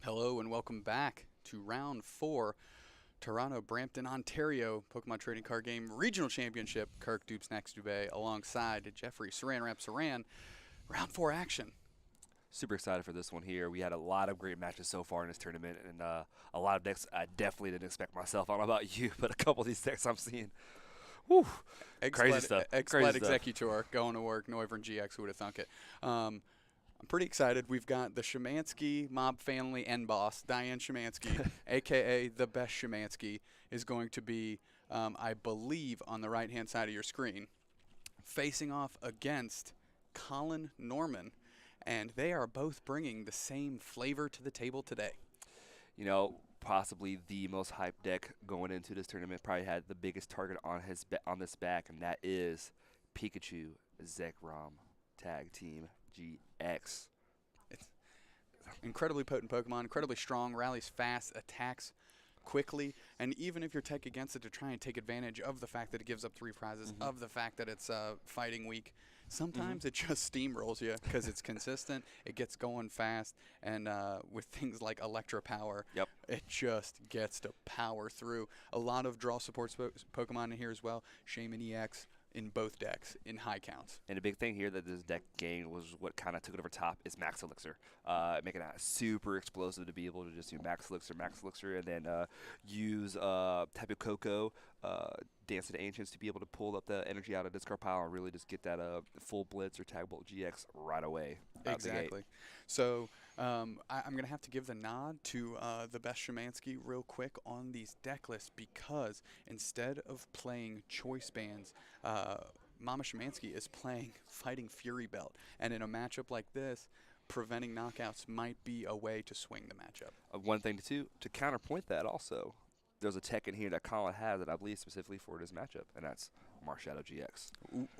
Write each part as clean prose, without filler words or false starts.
Hello and welcome back to round 4, Toronto, Brampton, Ontario, Pokemon Trading Card Game Regional Championship. Kirk Dupes next Dubé alongside Jeffrey Saran Rap Saran. Round 4 action. Super excited for this one here. We had a lot of great matches so far in this tournament, and a lot of decks I definitely didn't expect myself. I don't know about you, but a couple of these decks I'm seeing, whew, crazy stuff. X-Blade Executor going to work. Noivern GX, who would have thunk it? I'm pretty excited. We've got the Schemanske mob family end boss, Diane Schemanske, a.k.a. the best Schemanske, is going to be, I believe, on the right-hand side of your screen, facing off against Colin Norman. And they are both bringing the same flavor to the table today. You know, possibly the most hyped deck going into this tournament. Probably had the biggest target on this back, and that is Pikachu Zekrom Tag Team GX. It's incredibly potent Pokemon, incredibly strong, rallies fast, attacks quickly, and even if you're tech against it to try and take advantage of the fact that it gives up 3 prizes, of the fact that it's fighting weak, sometimes it just steamrolls you because it's consistent, it gets going fast, and with things like Electro Power, it just gets to power through. A lot of draw support Pokemon in here as well. Shaman EX in both decks in high counts. And a big thing here that this deck gained was what kind of took it over top is Max Elixir. Making it super explosive to be able to just do Max Elixir, and then use Tapu Koko, Dance of the Ancients to be able to pull up the energy out of discard pile and really just get that full Blitz or Tag Bolt GX right away. Exactly. So I'm going to have to give the nod to the best Schemanske real quick on these deck lists, because instead of playing choice bands, Mama Schemanske is playing Fighting Fury Belt. And in a matchup like this, preventing knockouts might be a way to swing the matchup. One thing to counterpoint that also, there's a tech in here that Colin has that I believe specifically for this matchup, and that's Marshadow GX.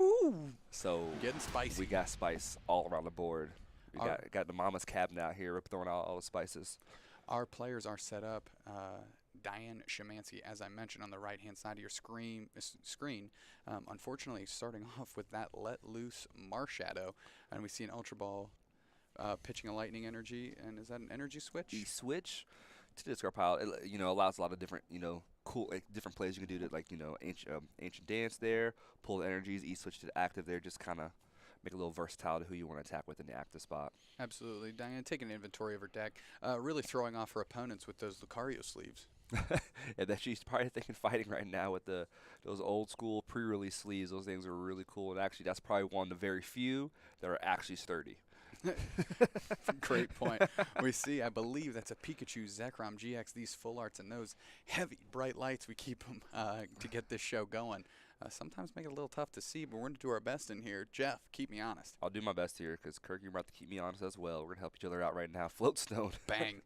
Ooh. So Getting spicy. We got spice all around the board. We got the mama's cabinet out here throwing out all the spices. Our players are set up. Diane Schemanske, as I mentioned, on the right-hand side of your screen. Unfortunately, starting off with that let loose Marshadow, and we see an Ultra Ball pitching a Lightning Energy, and is that an Energy Switch? The switch to the discard pile, it, allows a lot of different, cool different plays you can do to ancient dance there, pull the energies, switch to the active there, just kind of make a little versatile to who you want to attack with in the active spot. Absolutely. Diane taking inventory of her deck, really throwing off her opponents with those Lucario sleeves. And that she's probably thinking fighting right now with those old school pre-release sleeves. Those things are really cool, and actually that's probably one of the very few that are actually sturdy. Great point. We see, I believe that's a Pikachu Zekrom GX. These full arts and those heavy bright lights, we keep them to get this show going. Sometimes make it a little tough to see, but we're going to do our best in here. Jeff, keep me honest. I'll do my best here because Kirk, you're about to keep me honest as well. We're going to help each other out right now. Floatstone. Bang.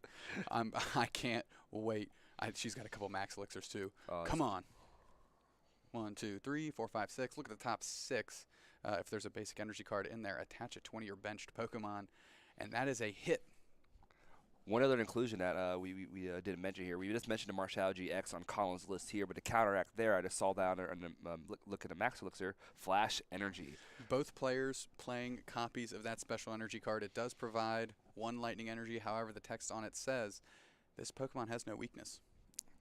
I can't wait. She's got a couple Max Elixirs too. Come on. 1, 2, 3, 4, 5, 6. Look at the top 6. If there's a basic energy card in there, attach it to one of your benched Pokemon, and that is a hit. One other inclusion that we didn't mention here, we just mentioned the Marshadow GX on Colin's list here, but to counteract there, I just saw down there and look at the Max Elixir, Flash Energy. Both players playing copies of that special energy card. It does provide 1 lightning energy. However, the text on it says this Pokemon has no weakness.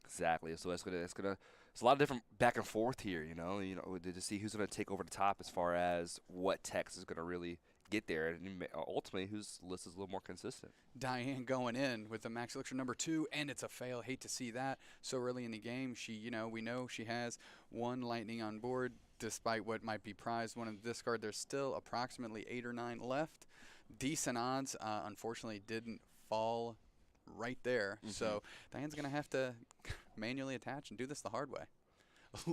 Exactly. So it's a lot of different back and forth here, to see who's gonna take over the top as far as what text is gonna really get there, and ultimately whose list is a little more consistent. Diane going in with the Max Elixir number 2, and it's a fail. Hate to see that so early in the game. We know she has 1 lightning on board, despite what might be prized 1 in the discard. There's still approximately 8 or 9 left. Decent odds. Unfortunately, didn't fall right there. So Diane's going to have to manually attach and do this the hard way.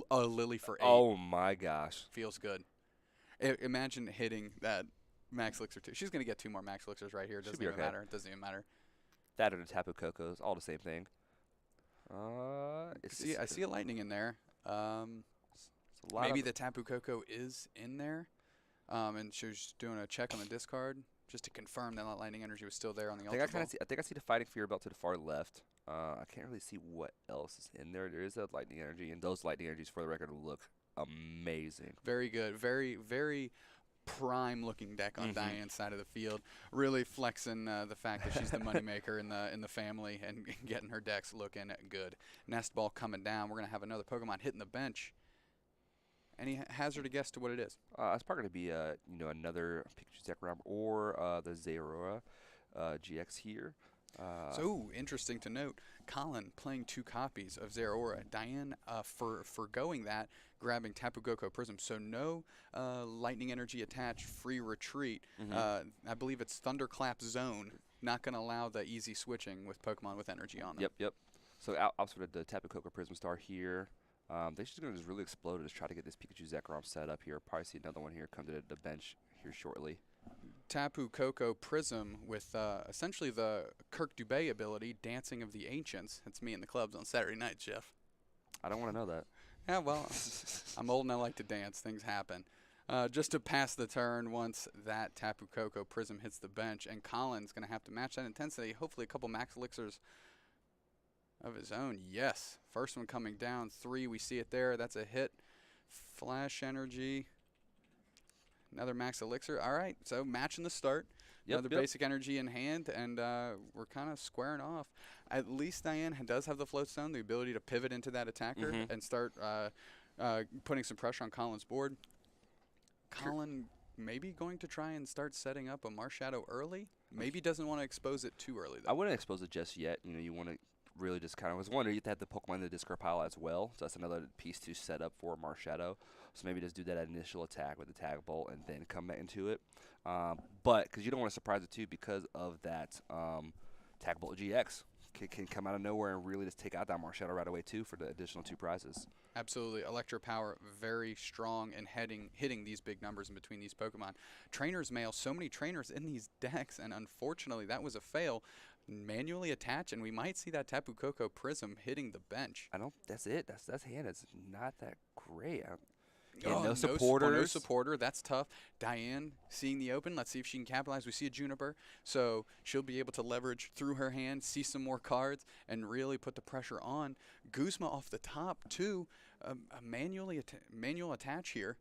A Lily for 8. Oh, my gosh. Feels good. Imagine hitting that Max Elixir 2. She's going to get 2 more Max Elixirs right here. It doesn't even matter. It doesn't even matter. That or the Tapu Koko, all the same thing. I see a Lightning in there. Maybe the Tapu Koko is in there, and she's doing a check on the discard just to confirm that Lightning Energy was still there on the Ultra Ball. I think I see the Fighting Fury Belt to the far left. I can't really see what else is in there. There is a Lightning Energy, and those Lightning Energies, for the record, look amazing. Very good. Very, very prime looking deck on Diane's side of the field, really flexing the fact that she's the moneymaker in the family and getting her decks looking good. Nest Ball coming down. We're going to have another Pokemon hitting the bench. Any hazard a guess to what it is? It's probably going to be another Pikachu Zekrom or the Zeraora GX here. So interesting to note, Colin playing 2 copies of Zeraora. Diane forgoing that, grabbing Tapu Koko Prism. So no lightning energy attached, free retreat. I believe it's Thunderclap Zone. Not going to allow the easy switching with Pokemon with energy on them. Yep. So outside of the Tapu Koko Prism Star here, they're just going to just really explode and just try to get this Pikachu Zekrom set up here. Probably see another one here come to the bench here shortly. Tapu Koko Prism with essentially the Kirk Dubé ability, Dancing of the Ancients. That's me in the clubs on Saturday night, Jeff. I don't want to know that. Yeah, well, I'm old and I like to dance. Things happen. Just to pass the turn once that Tapu Koko Prism hits the bench, and Colin's going to have to match that intensity. Hopefully a couple Max Elixirs of his own. Yes. First one coming down. 3. We see it there. That's a hit. Flash Energy. Another Max Elixir. All right, so matching the start. Another basic energy in hand, and we're kind of squaring off. At least Diane does have the Float Stone, the ability to pivot into that attacker and start putting some pressure on Colin's board. Colin maybe going to try and start setting up a Marshadow early. Maybe doesn't want to expose it too early, though. I wouldn't expose it just yet. You want to really just kind of was wondering, you have to have the Pokemon in the discard pile as well. So that's another piece to set up for Marshadow. So maybe just do that initial attack with the Tag Bolt and then come back into it. But because you don't want to surprise it too, because of that Tag Bolt GX can come out of nowhere and really just take out that Marshadow right away too for the additional 2 prizes. Absolutely. Electro Power very strong in hitting these big numbers in between these Pokemon. Trainer's Mail, so many trainers in these decks, and unfortunately that was a fail. Manually attach, and we might see that Tapu Koko Prism hitting the bench. That's it. That's hand. It's not that great. No supporters. No supporter. That's tough. Diane seeing the open. Let's see if she can capitalize. We see a Juniper, so she'll be able to leverage through her hand, see some more cards, and really put the pressure on. Guzma off the top too. A manual attach here.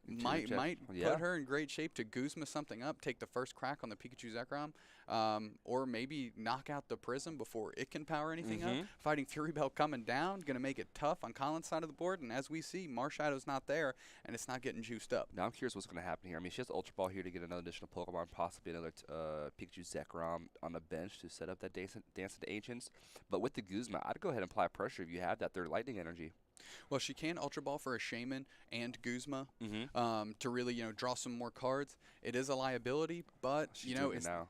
Might put her in great shape to Guzma something up, take the first crack on the Pikachu Zekrom, or maybe knock out the Prism before it can power anything up. Fighting Fury Bell coming down, going to make it tough on Colin's side of the board, and as we see, Marshadow's not there, and it's not getting juiced up. Now I'm curious what's going to happen here. I mean, she has Ultra Ball here to get another additional Pokemon, possibly another Pikachu Zekrom on the bench to set up that Dance of the Ancients. But with the Guzma, I'd go ahead and apply pressure if you have that third Lightning Energy. Well, she can Ultra Ball for a Shaman and Guzma to really, draw some more cards. It is a liability, but,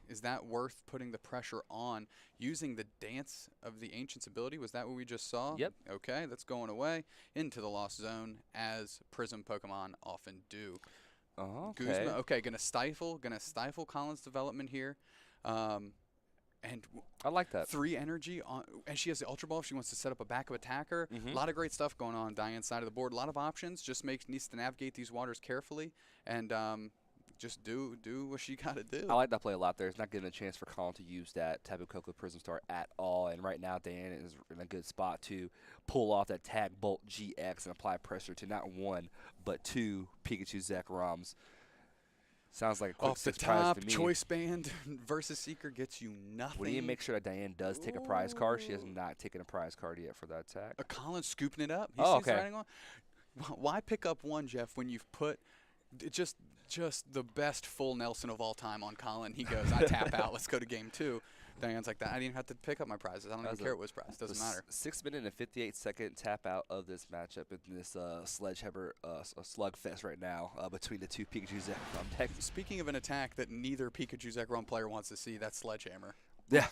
is that worth putting the pressure on? Using the Dance of the Ancients ability, was that what we just saw? Yep. Okay, that's going away into the Lost Zone, as Prism Pokemon often do. Okay. Guzma, going to stifle Colin's development here. And I like that. 3 energy, and she has the Ultra Ball if she wants to set up a backup attacker. A lot of great stuff going on Diane's side of the board. A lot of options. Just needs to navigate these waters carefully and just do what she got to do. I like that play a lot there. It's not giving a chance for Colin to use that Tapu Koko Prism Star at all. And right now, Diane is in a good spot to pull off that Tag Bolt GX and apply pressure to not 1, but 2 Pikachu Zekroms. Sounds like a quick off the prize top, to me. Choice Band versus Seeker gets you nothing. We need to make sure that Diane does take a prize card. She has not taken a prize card yet for that attack. Colin's scooping it up. Okay. Why pick up 1, Jeff, when you've put just the best full Nelson of all time on Colin? He goes, I tap out. Let's go to game 2. Diane's like that. I didn't have to pick up my prizes. I don't even care what was prized. Doesn't matter. 6-minute and 58-second tap out of this matchup in this sledgehammer slugfest right now between the 2 Pikachu Zekrom decks. Speaking of an attack that neither Pikachu Zekrom player wants to see, that's Sledgehammer. Yeah,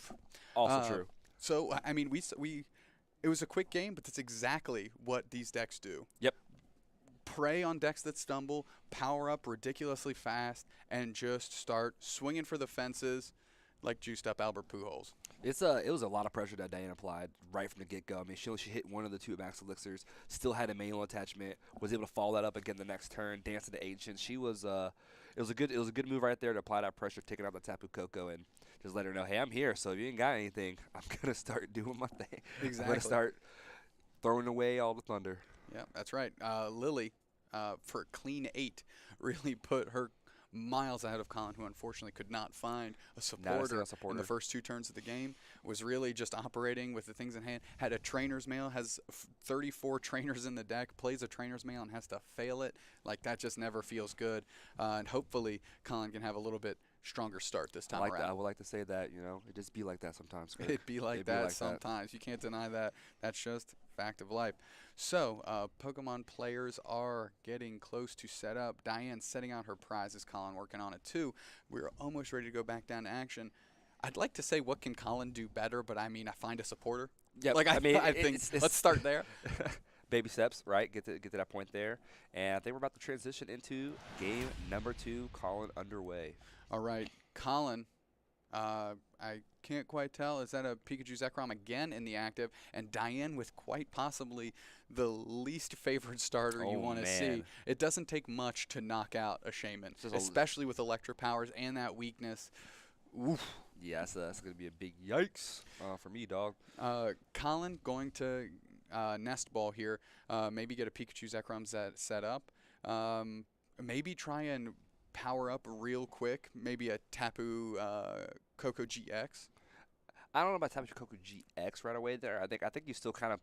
also true. So I mean, it was a quick game, but that's exactly what these decks do. Yep. Prey on decks that stumble, power up ridiculously fast, and just start swinging for the fences. Like juiced up Albert Pujols. It was a lot of pressure that Diane applied right from the get-go. I mean, she hit 1 of the 2 Max Elixirs, still had a manual attachment, was able to follow that up again the next turn, Dance to the Ancients. She was it was a good move right there to apply that pressure, taking out the Tapu Koko and just let her know, hey, I'm here. So if you ain't got anything, I'm gonna start doing my thing. Exactly. I'm gonna start throwing away all the thunder. Yeah, that's right. Lily for clean 8 really put her miles ahead of Colin, who unfortunately could not find a supporter in the first 2 turns of the game. Was really just operating with the things in hand. Had a trainer's mail, has 34 trainers in the deck, plays a trainer's mail and has to fail it. Like, that just never feels good. And hopefully Colin can have a little bit stronger start this time around. I would like to say that, it just be like that sometimes. It'd be like that sometimes. You can't deny that. That's just fact of life. So, Pokemon players are getting close to set up. Diane's setting out her prizes. Colin working on it too. We're almost ready to go back down to action. I'd like to say what can Colin do better, but I find a supporter. Yeah, like I think let's start there. Baby steps, right? Get to that point there, and I think we're about to transition into game number 2. Colin underway. All right, Colin. I can't quite tell. Is that a Pikachu Zekrom again in the active? And Diane with quite possibly the least favored starter you want to see. It doesn't take much to knock out a Shaman, especially with electric powers and that weakness. Oof. Yeah, that's going to be a big yikes for me, dog. Colin going to nest ball here. Maybe get a Pikachu Zekrom set up. Maybe try and power up real quick. Maybe a Tapu Koko GX. I don't know about Tapu Koko GX right away there. I think you still kind of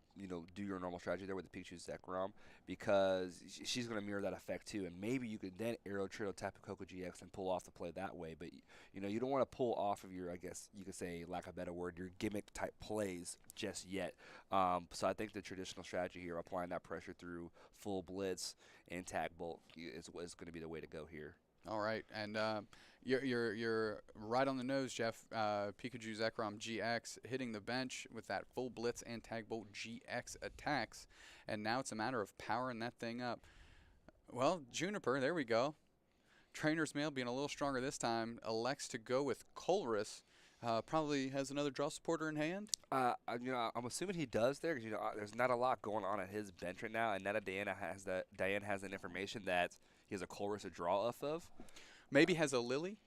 do your normal strategy there with the Pikachu Zekrom, because she's going to mirror that effect too, and maybe you could then Aero Trail Tapu Koko GX and pull off the play that way. But you don't want to pull off of your, I guess you could say, lack of a better word, your gimmick type plays just yet. So I think the traditional strategy here, applying that pressure through full blitz and tag bolt, is going to be the way to go here. All right, and you're right on the nose, Jeff. Pikachu Zekrom GX hitting the bench with that full blitz and tag bolt GX attacks, and now it's a matter of powering that thing up. Well, Juniper, there we go. Trainer's Mail being a little stronger this time. Elects to go with Colress. Probably has another draw supporter in hand. I'm assuming he does there, because there's not a lot going on at his bench right now, and now that Diane has that information that he has a Colress to draw off of. Maybe has a Lily.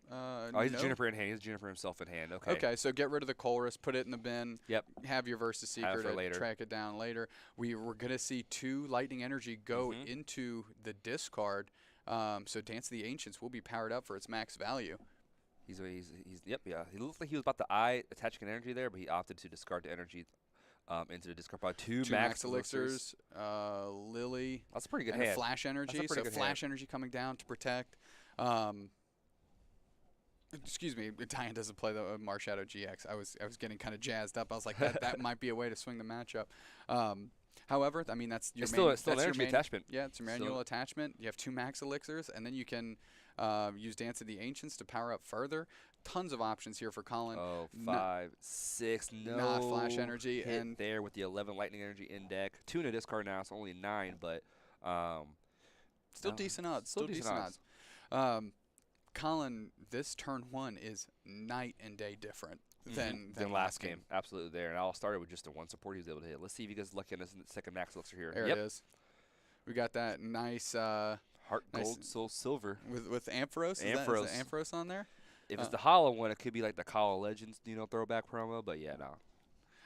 He's a Juniper in hand. He has Juniper himself in hand. Okay. Okay, so get rid of the Colress, put it in the bin. Yep. Have your Versus Seeker to track it down later. We're going to see 2 Lightning Energy go into the discard. So Dance of the Ancients will be powered up for its max value. He looked like he was about to eye attaching an energy there, but he opted to discard the energy into the discard pile. 2 max elixirs, Lily. That's a pretty good and hand. A Flash Energy. So Flash Energy coming down to protect. Excuse me, Diane doesn't play the Marshadow GX. I was getting kind of jazzed up. I was like, that might be a way to swing the matchup. However, that's your still an energy attachment. Yeah, it's your manual attachment. You have 2 max elixirs, and then you can use Dance of the Ancients to power up further. Tons of options here for Colin. 5, 6, not Flash Energy, and there with the 11 Lightning Energy in deck. 2 in a discard now. It's only 9, but still decent odds. Still decent odds. Colin, this turn 1 is night and day different than last game. Absolutely there. And I all started with just the 1 support he was able to hit. Let's see if he gets lucky on this second max elixir here. There it is. We got that nice Heart Gold, Soul Silver with Ampharos. Is that Ampharos on there? If it's the hollow one, it could be like the Call of Legends, throwback promo. But yeah, no.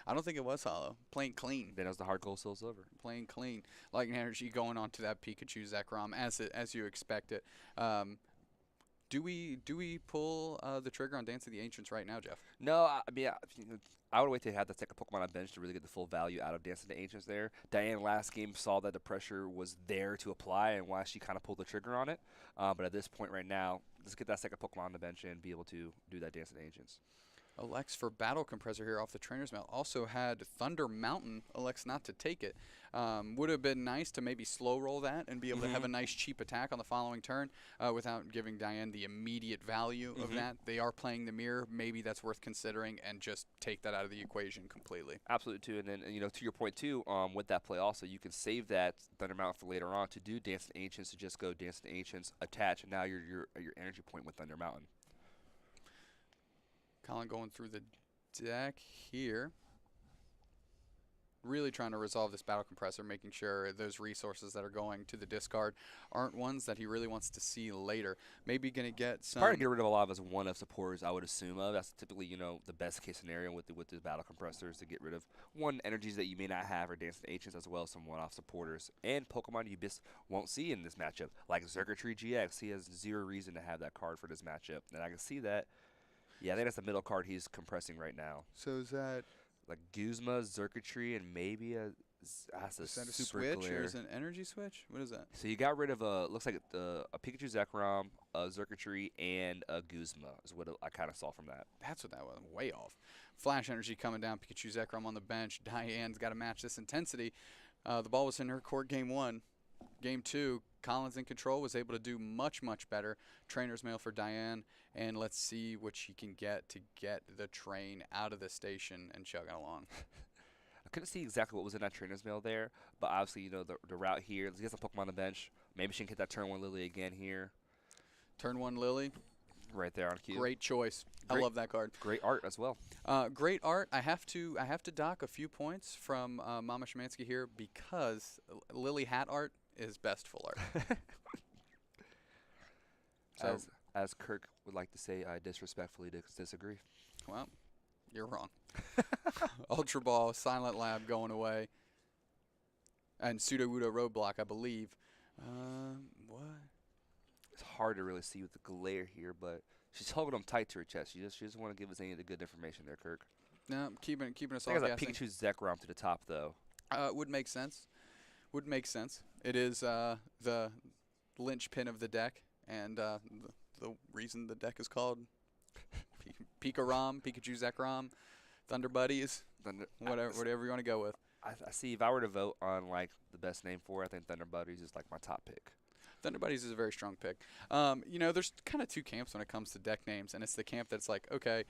I don't think it was hollow. Plain clean. Then it was the Heart Gold, Soul Silver. Plain clean. Lightning Energy going on to that Pikachu Zekrom as you expect it. Do we pull the trigger on Dance of the Ancients right now, Jeff? No, I would wait to have the second Pokemon on bench to really get the full value out of Dance of the Ancients there. Diane last game saw that the pressure was there to apply, and why she kind of pulled the trigger on it. But at this point right now, let's get that second Pokemon on the bench and be able to do that Dance of the Ancients. Elects for Battle Compressor here off the Trainer's Mail. Also had Thunder Mountain. Elects not to take it. Would have been nice to maybe slow roll that and be able to have a nice cheap attack on the following turn without giving Diane the immediate value of that. They are playing the mirror. Maybe that's worth considering and just take that out of the equation completely. Absolutely, too. And then, to your point, too, with that play also, you can save that Thunder Mountain for later on to do Dance of the Ancients, to just go Dance of the Ancients, attach, and now your energy point with Thunder Mountain. Colin going through the deck here. really trying to resolve this battle compressor, making sure those resources that are going to the discard aren't ones that he really wants to see later. Maybe going to get some. Probably get rid of a lot of his one-of supporters, I would assume. That's typically, the best case scenario with the battle compressors, to get rid of one energies that you may not have or Dancing Ancients, as well as some one-off supporters and Pokemon you just won't see in this matchup, like Zergatry GX. He has zero reason to have that card for this matchup, and I can see that. Yeah, I think that's the middle card he's compressing right now. So is that like Guzma, Zergatry, and maybe that's a is that a super switch glare. or is it an energy switch? What is that? So you got rid of looks like a Pikachu Zekrom, a Zergatry, and a Guzma is what I kind of saw from that. That's what that was. Way off. Flash energy coming down. Pikachu Zekrom on the bench. Diane's got to match this intensity. The ball was in her court game 1. Game 2, Colin's in control, was able to do much, much better. Trainer's mail for Diane, and let's see what she can get to get the train out of the station and chugging along. I couldn't see exactly what was in that trainer's mail there, but obviously, the route here. Let's get some Pokemon on the bench. Maybe she can hit that turn 1 Lily again here. Turn 1 Lily. Right there on cue. Great choice. I love that card. Great art as well. Great art. I have to dock a few points from Mama Schemanske here because Lily hat art is best full art. So, as Kirk would like to say, I disrespectfully disagree. Well, you're wrong. Ultra Ball, Silent Lab going away, and Sudowoodo Roadblock, I believe. What? It's hard to really see with the glare here, but she's holding them tight to her chest. She doesn't want to give us any of the good information there, Kirk. No, keeping us I all think it's guessing. like Pikachu Zekrom to the top, though. Would make sense. Would make sense. It is the linchpin of the deck, and the reason the deck is called Pikarom, Pikachu Zekrom, Thunder Buddies, whatever you want to go with. I see. If I were to vote on like the best name for it, I think Thunder Buddies is like my top pick. Thunder Buddies is a very strong pick. There's kind of 2 camps when it comes to deck names, and it's the camp that's like, okay,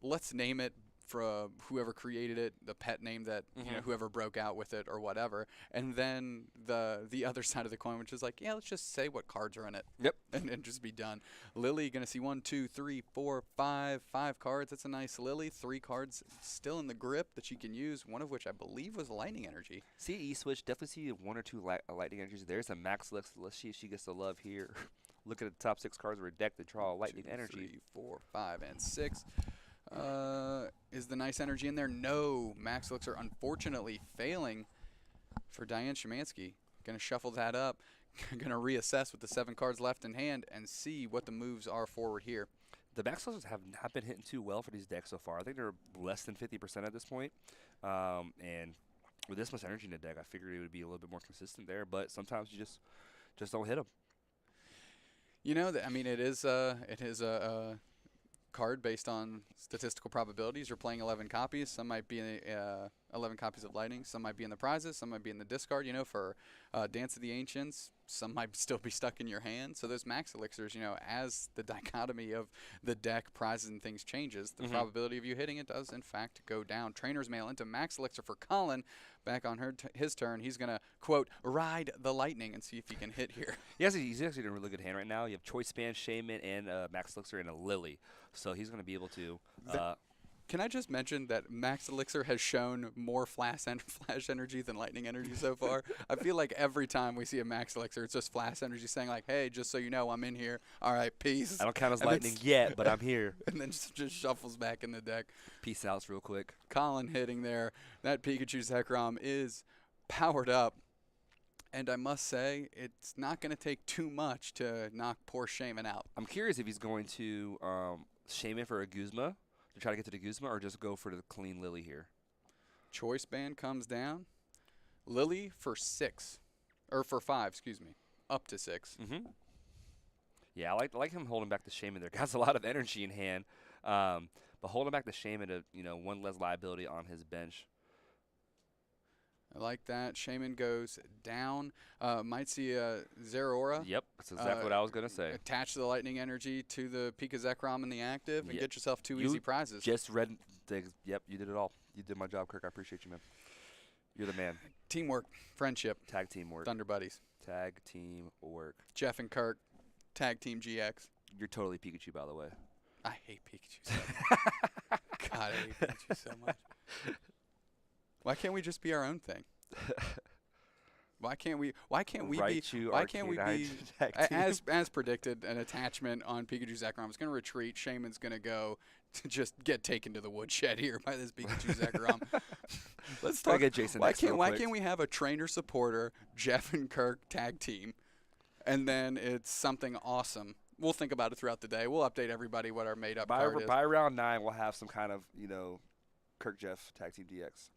let's name it for whoever created it, the pet name that whoever broke out with it or whatever, and then the other side of the coin, which is like, yeah, let's just say what cards are in it. Yep. And just be done. Lily gonna see 1, 2, 3, 4, 5 cards. That's a nice Lily. 3 cards still in the grip that she can use. One of which I believe was Lightning Energy. See E-Switch. Definitely see 1 or 2 Lightning Energies. There's a Max Lux. Let's see if she gets the love here. Look at the top 6 cards of her deck to draw a Lightning 2, Energy. 3, 4, 5, and 6. Is the nice energy in there? No. Max Elixir unfortunately failing for Diane Schemanske. Going to shuffle that up. Going to reassess with the 7 cards left in hand and see what the moves are forward here. The Max Elixirs have not been hitting too well for these decks so far. I think they're less than 50% at this point. And with this much energy in the deck, I figured it would be a little bit more consistent there. But sometimes you just don't hit them. It is a card based on statistical probabilities. You're playing 11 copies. Some might be 11 copies of Lightning. Some might be in the prizes. Some might be in the discard. For Dance of the Ancients, some might still be stuck in your hand. So those Max Elixirs, as the dichotomy of the deck, prizes, and things changes, the probability of you hitting it does, in fact, go down. Trainer's Mail into Max Elixir for Colin. Back on his turn, he's going to, quote, ride the lightning and see if he can hit here. He's actually in a really good hand right now. You have Choice Span, Shaman, and Max Elixir, and a Lily. So he's going to be able to... Can I just mention that Max Elixir has shown more flash energy than Lightning Energy so far? I feel like every time we see a Max Elixir, it's just flash energy saying like, hey, just so you know, I'm in here. All right, peace. I don't count as Lightning yet, but I'm here. And then just shuffles back in the deck. Peace out real quick. Colin hitting there. That Pikachu Zekrom is powered up. And I must say, it's not going to take too much to knock poor Shaman out. I'm curious if he's going to Shaman for a Guzma, to try to get to the Guzma, or just go for the clean Lily here. Choice Band comes down. Lily for 6. Or for 5, excuse me. Up to 6. Yeah, I like him holding back the Shaman there. Got a lot of energy in hand. But holding back the Shaman to, 1 less liability on his bench. I like that. Shaman goes down. Might see a Zeraora. Yep, that's exactly what I was going to say. Attach the Lightning Energy to the Pika Zekrom in the active and get yourself 2 easy prizes. Just read things. Yep, you did it all. You did my job, Kirk. I appreciate you, man. You're the man. Teamwork. Friendship. Tag team work. Thunder Buddies. Tag team work. Jeff and Kirk. Tag Team GX. You're totally Pikachu, by the way. I hate Pikachu so much. God, I hate Pikachu so much. Why can't we just be our own thing? Why can't we? Why can't we be? Raichu, Why can't we be? Tag team. As predicted, an attachment on Pikachu Zekrom is going to retreat. Shaman's going to go to just get taken to the woodshed here by this Pikachu Zekrom. Let's talk. Get Jason Why next real quick. can't we have a trainer supporter Jeff and Kirk tag team, and then it's something awesome? We'll think about it throughout the day. We'll update everybody what our made up card is. By round 9, we'll have some kind of Kirk Jeff tag team DX,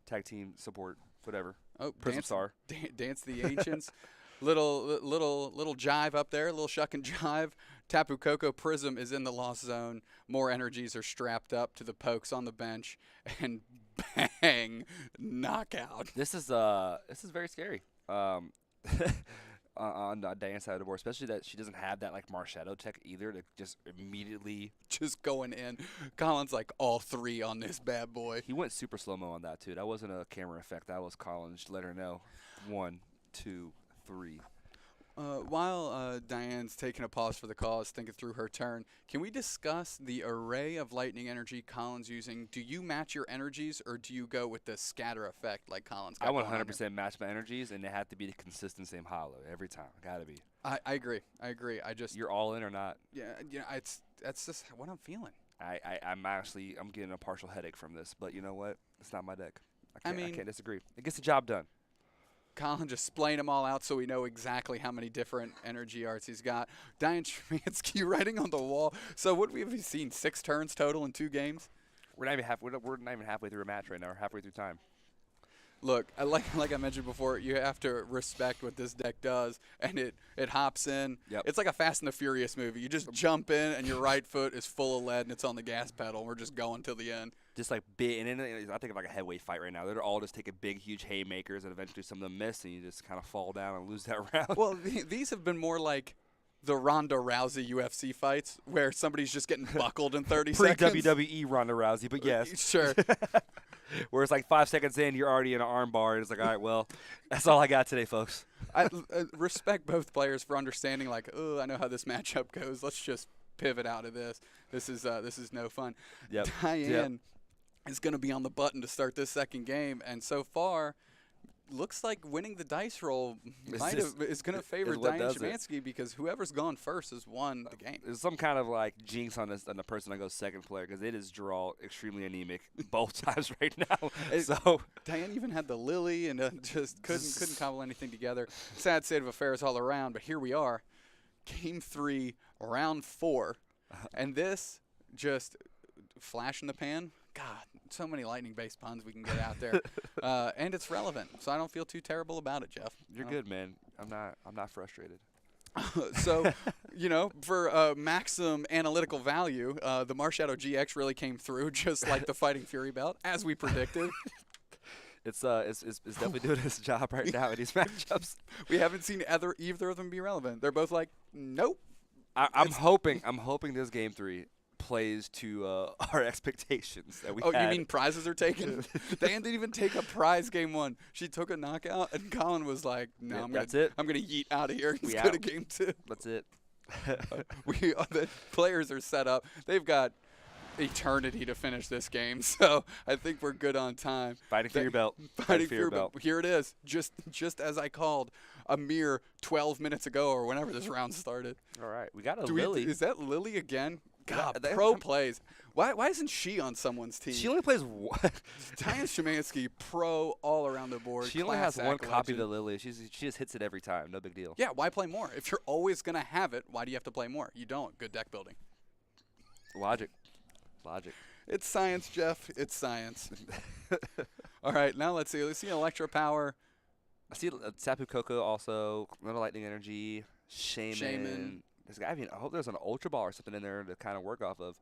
tag team support, whatever. Oh, Prism Star. Dance the Ancients. little jive up there, little shuck and jive. Tapu Koko Prism is in the lost zone. More energies are strapped up to the pokes on the bench, and bang, knockout. This is very scary. On Diane's side of the board, especially that she doesn't have that like Marshadow tech either to just immediately just going in. Colin's like all 3 on this bad boy. He went super slow-mo on that too. That wasn't a camera effect. That was Colin. Just let her know. 1, 2, 3. While Diane's taking a pause for the cause, thinking through her turn, can we discuss the array of lightning energy Colin's using? Do you match your energies, or do you go with the scatter effect like Colin's got? I 100% match my energies, and they have to be the consistent same hollow every time. Gotta be. I agree. You're all in or not? Yeah. That's just what I'm feeling. I'm getting a partial headache from this, but you know what? It's not my deck. I can't disagree. It gets the job done. Colin just splaying them all out so we know exactly how many different energy arts he's got. Diane Schemanske writing on the wall. So what have we seen? 6 turns total in 2 games? We're not even halfway through a match right now. We're halfway through time. Look, like I mentioned before, you have to respect what this deck does, and it hops in. Yep. It's like a Fast and the Furious movie. You just jump in, and your right foot is full of lead, and it's on the gas pedal. We're just going till the end. Just like big, and then I think of like a heavyweight fight right now. They're all just taking big, huge haymakers, and eventually some of them miss, and you just kind of fall down and lose that round. Well, these have been more like the Ronda Rousey UFC fights, where somebody's just getting buckled in 30 seconds. Pre-WWE Ronda Rousey, but yes. Sure. Where it's like 5 seconds in, you're already in an arm bar, and it's like, all right, well, that's all I got today, folks. I respect both players for understanding, like, oh, I know how this matchup goes. Let's just pivot out of this. This is no fun. Yep. Diane is going to be on the button to start this second game, and so far, looks like winning the dice roll is going to favor Diane Schemanske, because whoever's gone first has won the game. There's some kind of like jinx on the person that goes second player, because it is draw extremely anemic both times right now. So Diane even had the Lily and just couldn't cobble anything together. Sad state of affairs all around, but here we are, Game 3, Round 4, and this just flash in the pan. God, so many lightning-based puns we can get out there, and it's relevant, so I don't feel too terrible about it, Jeff. You're good, man. I'm not frustrated. So, for maximum analytical value, the Marshadow GX really came through, just like the Fighting Fury belt, as we predicted. It's definitely doing its job right now in these matchups. We haven't seen either of them be relevant. They're both like, nope. I'm hoping this Game 3 plays to our expectations that we had. Oh, you mean prizes are taken? Diane didn't even take a prize Game 1. She took a knockout, and Colin was like, no, I'm gonna yeet out of here. Let's go to Game 2. That's it. The players are set up. They've got eternity to finish this game, so I think we're good on time. Fighting for your belt. Fighting for your belt. Here it is, just as I called a mere 12 minutes ago, or whenever this round started. All right, we got a Lily. Is that Lily again? God, pro plays. Why isn't she on someone's team? She only plays one. Diane Schemanske, pro all around the board. She only has one copy of the Lily. She just hits it every time. No big deal. Yeah, why play more? If you're always going to have it, why do you have to play more? You don't. Good deck building. Logic. It's science, Jeff. It's science. All right, now let's see. Let's see Electro Power. I see Tapu Koko also. Little Lightning Energy. Shaman. I hope there's an Ultra Ball or something in there to kind of work off of.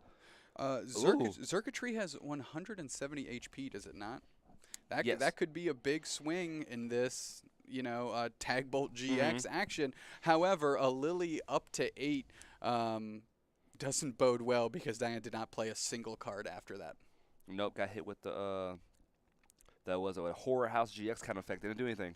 Circuitry has 170 HP, does it not? That could be a big swing in this, Tag Bolt GX action. However, a Lily up to 8 doesn't bode well, because Diane did not play a single card after that. Nope, got hit with the That was a Horror House GX kind of effect. They didn't do anything.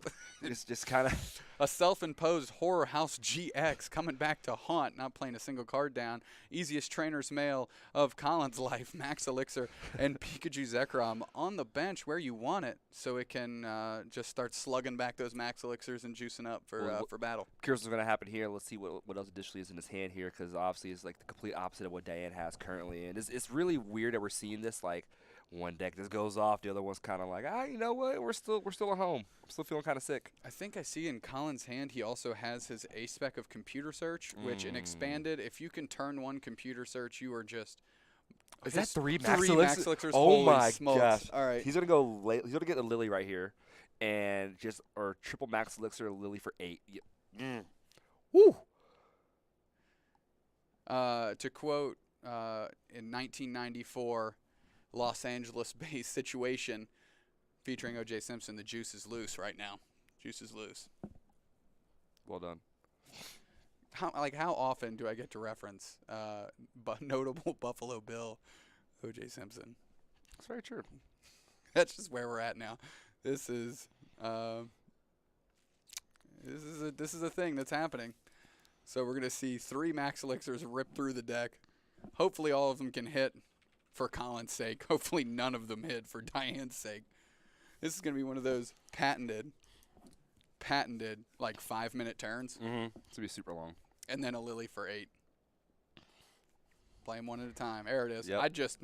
just kind of a self-imposed Horror House GX coming back to haunt, not playing a single card down. Easiest trainer's mail of Colin's life, Max Elixir and Pikachu Zekrom on the bench where you want it, so it can just start slugging back those Max Elixirs and juicing up for battle. Curious what's going to happen here. Let's see what else additionally is in his hand here, because obviously it's like the complete opposite of what Diane has currently. And it's really weird that we're seeing this, like, one deck just goes off, the other one's kind of like, you know what? We're still at home. I'm still feeling kind of sick. I think I see in Colin's hand he also has his A-Spec of Computer Search, which in Expanded, if you can turn one Computer Search, you are just... Is that three Max Elixirs? Oh Holy my smokes. gosh! All right, he's gonna get a Lily right here, and or triple Max Elixir Lily for 8. Woo! To quote in 1994. Los Angeles-based situation featuring O.J. Simpson. The juice is loose right now. Juice is loose. Well done. How often do I get to reference notable Buffalo Bill O.J. Simpson? That's very true. That's just where we're at now. This is a thing that's happening. So we're gonna see 3 Max Elixirs rip through the deck. Hopefully all of them can hit. For Colin's sake. Hopefully none of them hit for Diane's sake. This is going to be one of those patented, like 5-minute turns. It's going to be super long. And then a Lily for 8. Play them one at a time. There it is. Yep.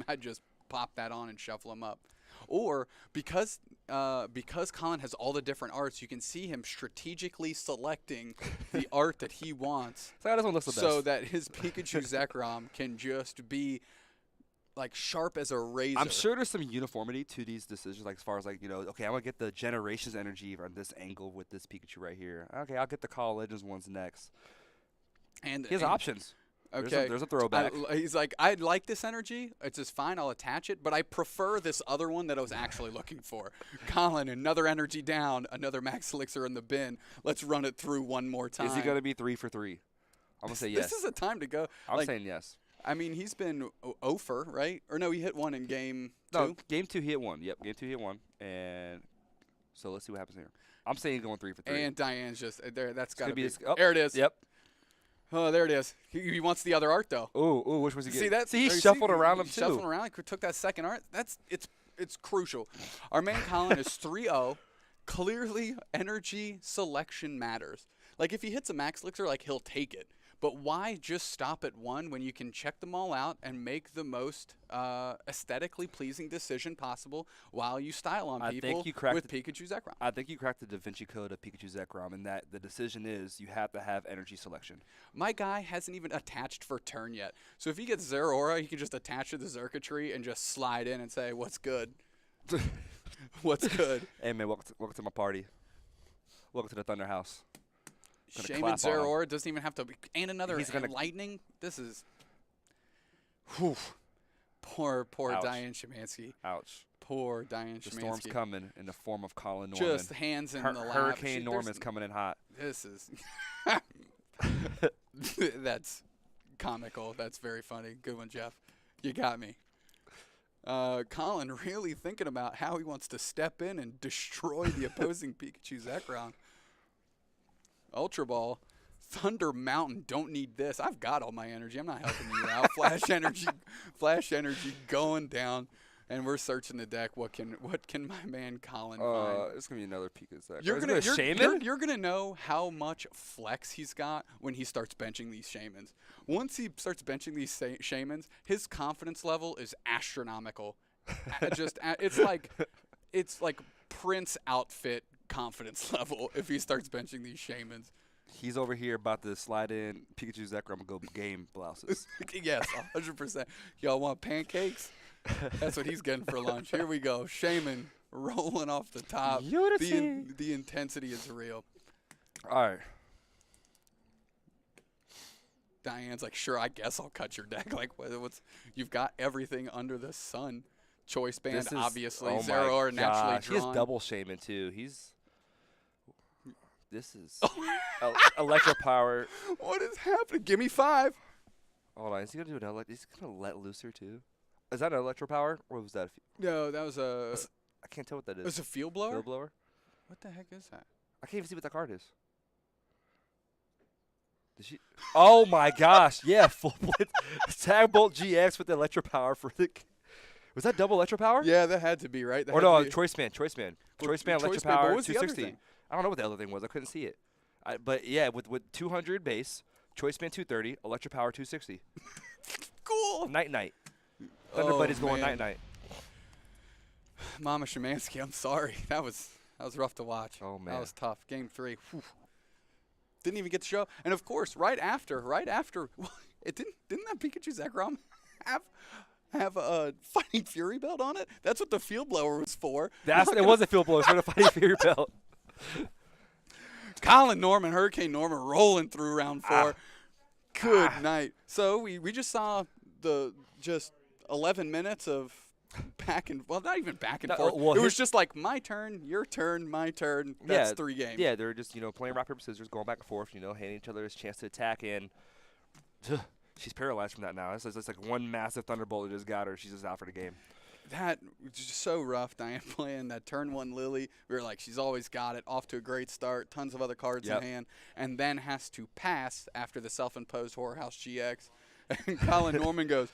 I just pop that on and shuffle them up. Or because Colin has all the different arts, you can see him strategically selecting the art that he wants. So that one looks the best. So that his Pikachu Zekrom can just be like sharp as a razor. I'm sure there's some uniformity to these decisions, like as far as like, okay, I'm gonna get the Generations energy on this angle with this Pikachu right here. Okay, I'll get the Call of Legends ones next. And he has options. Okay, there's a throwback. He's like, I like this energy. It's just fine. I'll attach it, but I prefer this other one that I was actually looking for. Colin, another energy down, another Max Elixir in the bin. Let's run it through one more time. Is he gonna be 3 for 3? I'm gonna say yes. This is a time to go. I'm saying yes. I mean, he's been 0 for, right? Or no, he hit 1 in game 2? No, game 2 he hit 1. Yep, game 2 he hit 1. And so let's see what happens here. I'm saying he's going 3 for 3. And Diane's just there. That's got to be. Oh, there it is. Yep. Oh, there it is. He wants the other art though. Ooh, which was he getting? See, he shuffled around him too. Shuffling around. He took that second art. It's crucial. Our main Colin is 3-0. Clearly, energy selection matters. Like if he hits a Max Elixir, like he'll take it. But why just stop at 1 when you can check them all out and make the most aesthetically pleasing decision possible while you style on people with Pikachu Zekrom? I think you cracked the Da Vinci Code of Pikachu Zekrom, and that the decision is you have to have energy selection. My guy hasn't even attached for turn yet. So if he gets Zeraora, he can just attach to the Xurkitree and just slide in and say, what's good? What's good? Hey, man, welcome to my party. Welcome to the Thunder House. Shaman Zeraora doesn't even have to – and another lightning? This is – whew. Poor Diane Schemanske. Ouch. Poor Diane Schemanske. The storm's coming in the form of Colin Norman. Just hands in the lap. Hurricane Norman's coming in hot. This is – that's comical. That's very funny. Good one, Jeff. You got me. Colin really thinking about how he wants to step in and destroy the opposing Pikachu Zekrom. Ultra Ball, Thunder Mountain, don't need this. I've got all my energy. I'm not helping you out. Flash energy going down, and we're searching the deck. What can my man Colin find? It's gonna be another Pikachu. You're gonna know how much flex he's got when he starts benching these Shamans. Once he starts benching these Shamans, his confidence level is astronomical. It's like Prince outfit confidence level if he starts benching these Shamans. He's over here about to slide in Pikachu Zekrom and go game blouses. Yes, 100%. Y'all want pancakes? That's what he's getting for lunch. Here we go. Shaman rolling off the top. Unity. The intensity is real. All right. Diane's like, sure, I guess I'll cut your deck. Like, what's you've got everything under the sun. Choice band, obviously. Zeraora naturally drawn. He has double Shaman, too. This is electro power. What is happening? Give me 5. Hold on. Is he going to do he's going to let loose here, too? Is that an electro power? Or was that No, that was a... can't tell what that is. It's a field blower? Field blower? What the heck is that? I can't even see what that card is. Did she? Oh my gosh! Yeah, full blitz. Tag Bolt GX with the electro power for the. Was that double electro power? Yeah, that had to be, right? That Or had no, to be- Choice Man. Well, Choice Man electro Choice Man, but power what was the other 260. thing? I don't know what the other thing was. I couldn't see it. But yeah, with 200 base, Choice Man 230, electro power 260. Cool. Night. Thunder Buddy's going man. night. Mama Schemanske, I'm sorry. That was rough to watch. Oh man. That was tough. Game 3. Whew. Didn't even get to show. And of course, right after, it didn't that Pikachu Zekrom have a Fighting Fury belt on it? That's what the field blower was for. It was a field blower. It's for the Fighting Fury belt. Colin Norman, Hurricane Norman rolling through round 4. Good night. So we just saw the just 11 minutes of not even back and forth. Well, it was just like my turn, your turn, my turn. That's 3 games. Yeah, they're just playing rock paper scissors, going back and forth. Handing each other a chance to attack, and she's paralyzed from that now. It's like one massive thunderbolt that just got her. She's just out for the game. That was just so rough. Diane playing that turn 1 Lily. We were like, she's always got it. Off to a great start. Tons of other cards in hand, and then has to pass after the self-imposed Whorehouse GX. And Colin Norman goes,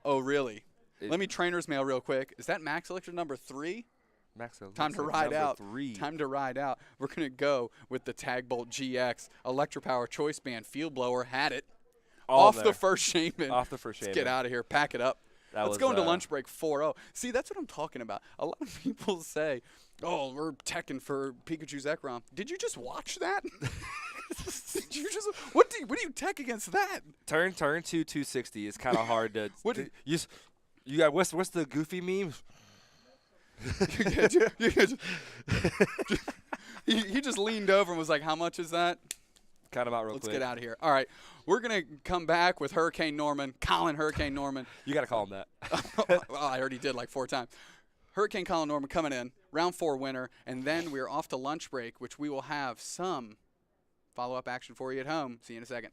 "Oh really? Let me trainer's mail real quick. Is that Max Elixir number 3? Time to ride out. 3. Time to ride out. We're going to go with the Tag Bolt GX. Electropower Choice Band Field Blower had it. Off the first Shaman. Let's get out of here. Pack it up. Let's go into lunch break 4-0. See, that's what I'm talking about. A lot of people say, oh, we're teching for Pikachu Zekrom. Did you just watch that? Did you just, what do you tech against that? Turn 2 260 is kind of hard to. You got what's the goofy meme? He just leaned over and was like, "How much is that?" Cut him out real quick. Let's get out of here. All right, we're gonna come back with Hurricane Norman, Colin Hurricane Norman. You gotta call him that. Well, I already did like 4 times. Hurricane Colin Norman coming in, round 4 winner, and then we're off to lunch break, which we will have some follow-up action for you at home. See you in a second.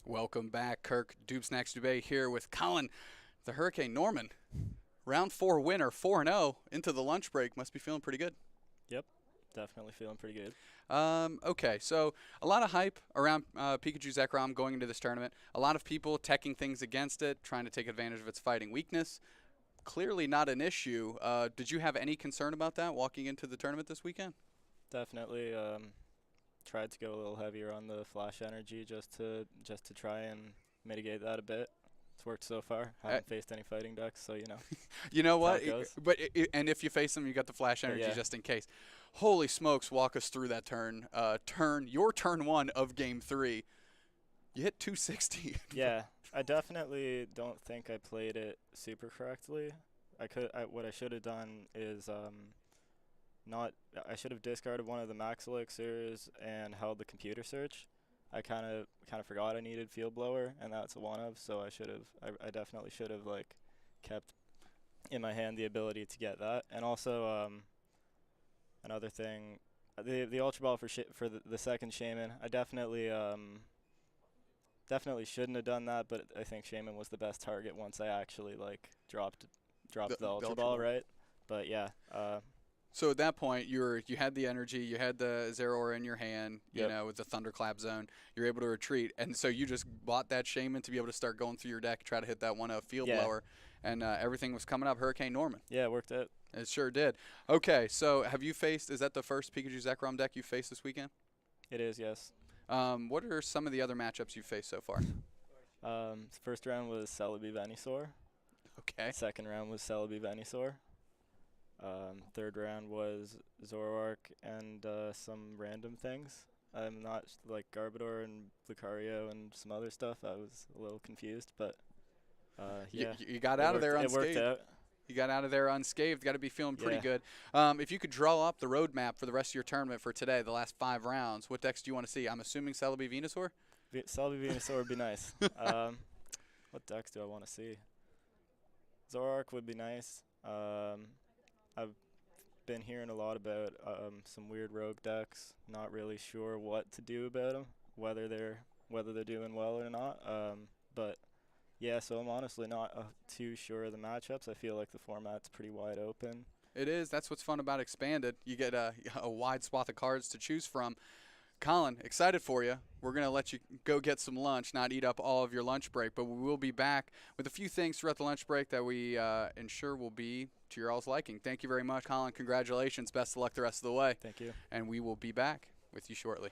Welcome back. Kirk Dube Snacks Dubé here with Colin, the Hurricane Norman. Round 4 winner, 4-0 into the lunch break. Must be feeling pretty good. Yep, definitely feeling pretty good. Okay, so a lot of hype around Pikachu Zekrom going into this tournament. A lot of people teching things against it, trying to take advantage of its fighting weakness. Clearly not an issue. Did you have any concern about that walking into the tournament this weekend? Definitely. Tried to go a little heavier on the flash energy just to try and mitigate that a bit. It's worked so far. Haven't faced any fighting decks, so you know. You know what? And if you face them, you got the flash energy just in case. Holy smokes! Walk us through that turn. Your turn 1 of Game 3. You hit 260. Yeah, I definitely don't think I played it super correctly. What I should have done is I should have discarded one of the Max Elixirs and held the computer search. I kind of forgot I needed Field Blower, and that's one of. So I definitely should have kept in my hand the ability to get that. And also another thing, the Ultra Ball for the second Shaman, I definitely shouldn't have done that, but I think Shaman was the best target once I actually like dropped the Ultra Ball, right? But yeah. So at that point, you had the energy, you had the Zeraora in your hand, you know, with the Thunderclap zone. You're able to retreat, and so you just bought that Shaman to be able to start going through your deck, try to hit that 1-0 field blower, and everything was coming up. Hurricane Norman. Yeah, it worked out. It sure did. Okay, so have you faced? Is that the first Pikachu Zekrom deck you faced this weekend? It is, yes. What are some of the other matchups you've faced so far? First round was Celebi Venusaur. Okay. Second round was Celebi Venusaur. Third round was Zoroark and some random things. I'm not like Garbodor and Lucario and some other stuff. I was a little confused, but yeah. You got out of there unscathed. It worked out. You got out of there unscathed. Got to be feeling pretty good. If you could draw up the roadmap for the rest of your tournament for today, the last 5 rounds, what decks do you want to see? I'm assuming Celebi Venusaur? Celebi Venusaur would be nice. What decks do I want to see? Zoroark would be nice. I've been hearing a lot about some weird rogue decks. Not really sure what to do about them, whether they're doing well or not. But yeah, so I'm honestly not too sure of the matchups. I feel like the format's pretty wide open. It is. That's what's fun about Expanded. You get a wide swath of cards to choose from. Colin, excited for you. We're going to let you go get some lunch, not eat up all of your lunch break, but we will be back with a few things throughout the lunch break that we ensure will be to your all's liking. Thank you very much, Colin. Congratulations. Best of luck the rest of the way. Thank you. And we will be back with you shortly.